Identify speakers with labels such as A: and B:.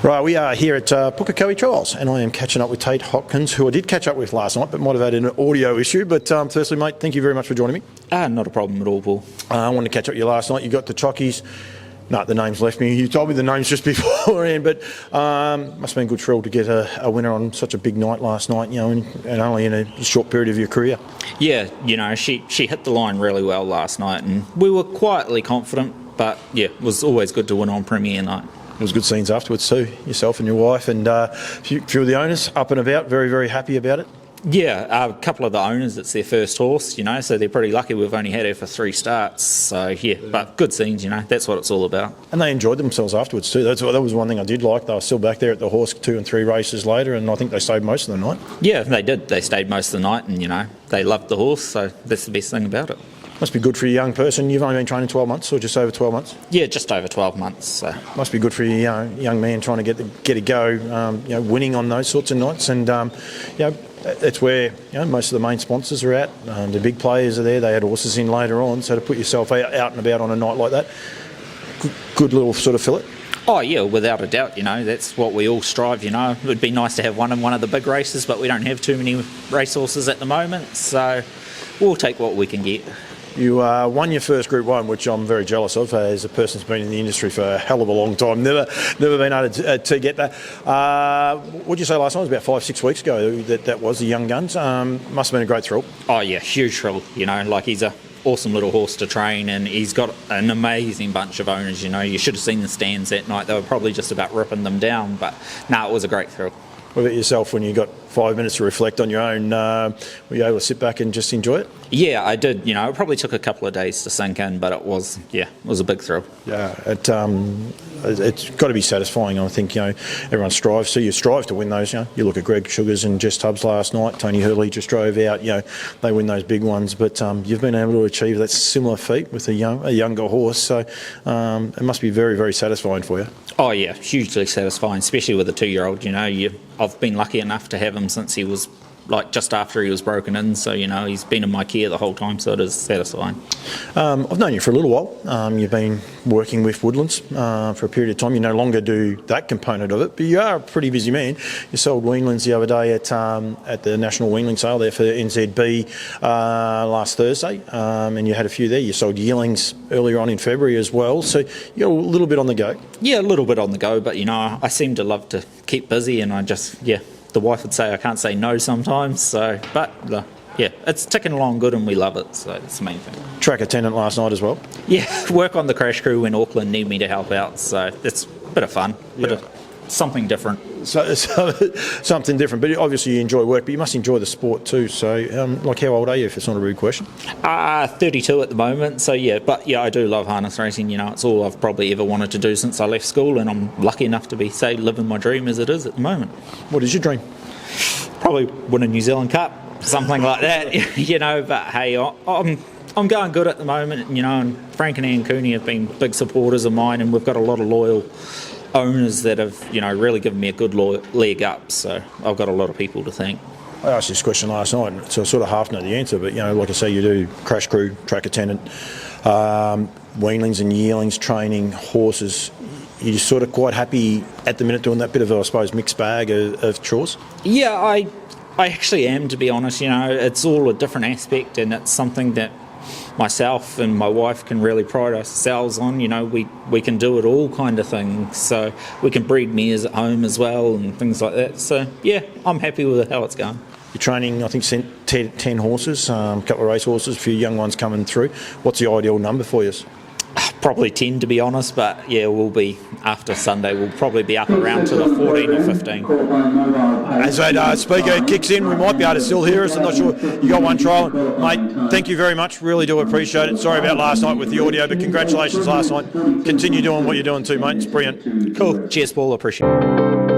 A: Right, we are here at Pukekohe Trails, and I am catching up with Tate Hopkins, who I did catch up with last night, but might have had an audio issue. But firstly, mate, thank you very much for joining me.
B: Not a problem at all, Paul.
A: I wanted to catch up with you last night. You got the chockies. No, the names left me. You told me the names just beforehand, but must have been a good thrill to get a winner on such a big night last night, and only in a short period of your career.
B: Yeah, she hit the line really well last night, and we were quietly confident, but yeah, it was always good to win on premiere night.
A: It was good scenes afterwards too, yourself and your wife, and a few of the owners up and about, very, very happy about it.
B: Yeah, a couple of the owners, it's their first horse, so they're pretty lucky. We've only had her for 3 starts, so yeah, but good scenes, that's what it's all about.
A: And they enjoyed themselves afterwards too. That was one thing I did like. They were still back there at the horse 2 and 3 races later, and I think they stayed most of the night.
B: Yeah, they did. They stayed most of the night, and they loved the horse, so that's the best thing about it.
A: Must be good for a young person. You've only been training 12 months or just over 12 months?
B: Yeah, just over 12 months. So.
A: Must be good for a young man trying to get a go, winning on those sorts of nights. And, that's where most of the main sponsors are at. The big players are there. They had horses in later on. So to put yourself out and about on a night like that, good little sort of fillet.
B: Oh yeah, without a doubt, that's what we all strive, It would be nice to have one in one of the big races, but we don't have too many racehorses at the moment. So we'll take what we can get.
A: You won your first Group 1, which I'm very jealous of, as a person who's been in the industry for a hell of a long time. Never been able to get that. What did you say last night? It was about 5-6 weeks ago that was the Young Guns. Must have been a great thrill.
B: Oh yeah, huge thrill. He's a awesome little horse to train, and he's got an amazing bunch of owners. You should have seen the stands that night. They were probably just about ripping them down, but no, it was a great thrill.
A: What about yourself when you got 5 minutes to reflect on your own? Were you able to sit back and just enjoy it?
B: Yeah, I did. It probably took a couple of days to sink in, but it was a big thrill.
A: Yeah, it's got to be satisfying. I think everyone strives. So you strive to win those. You look at Greg Sugars and Jess Tubbs last night. Tony Hurley just drove out. They win those big ones. But you've been able to achieve that similar feat with a younger horse. So it must be very, very satisfying for you.
B: Oh yeah, hugely satisfying, especially with a 2-year-old. I've been lucky enough to have him since he was just after he was broken in, so he's been in my care the whole time, so it is satisfying.
A: I've known you for a little while. You've been working with Woodlands for a period of time. You no longer do that component of it, but you are a pretty busy man. You sold weanlings the other day at the National Weanling sale there for NZB last Thursday, and you had a few there. You sold yearlings earlier on in February as well, so you got a little bit on the go. Yeah, a little bit on the go, but I seem to love to keep busy, and I just the wife would say I can't say no sometimes, but it's ticking along good and we love it, so that's the main thing. Track attendant last night as well?
B: Yeah, work on the crash crew when Auckland need me to help out, so it's a bit of fun, bit of something different. So something different, but obviously you enjoy work, but you must enjoy the sport too, so how old are you, if it's not a rude question? 32 at the moment, so I do love harness racing. It's all I've probably ever wanted to do since I left school, and I'm lucky enough to be, living my dream as it is at the moment.
A: What is your dream?
B: Probably win a New Zealand Cup, something like that, but hey, I'm going good at the moment, and Frank and Ann Cooney have been big supporters of mine, and we've got a lot of loyal owners that have really given me a good leg up, so I've got a lot of people to thank.
A: I asked this question last night, so I sort of half know the answer, but like I say, you do crash crew, track attendant, weanlings and yearlings, training horses. You're sort of quite happy at the minute doing that bit of, I suppose, mixed bag of chores? Yeah,
B: I actually am, to be honest. It's all a different aspect, and it's something that myself and my wife can really pride ourselves on. We can do it all kind of thing, so we can breed mares at home as well and things like that, so I'm happy with how it's going.
A: You're training, I think, 10 horses, a couple of race horses, a few young ones coming through. What's the ideal number for you?
B: Probably 10, to be honest, but we'll be, after Sunday, we'll probably be up around to the 14 or 15.
A: As that speaker kicks in, we might be able to still hear us. I'm not sure. You got one trial. Mate, thank you very much. Really do appreciate it. Sorry about last night with the audio, but congratulations last night. Continue doing what you're doing too, mate. It's brilliant.
B: Cool. Cheers, Paul. Appreciate it.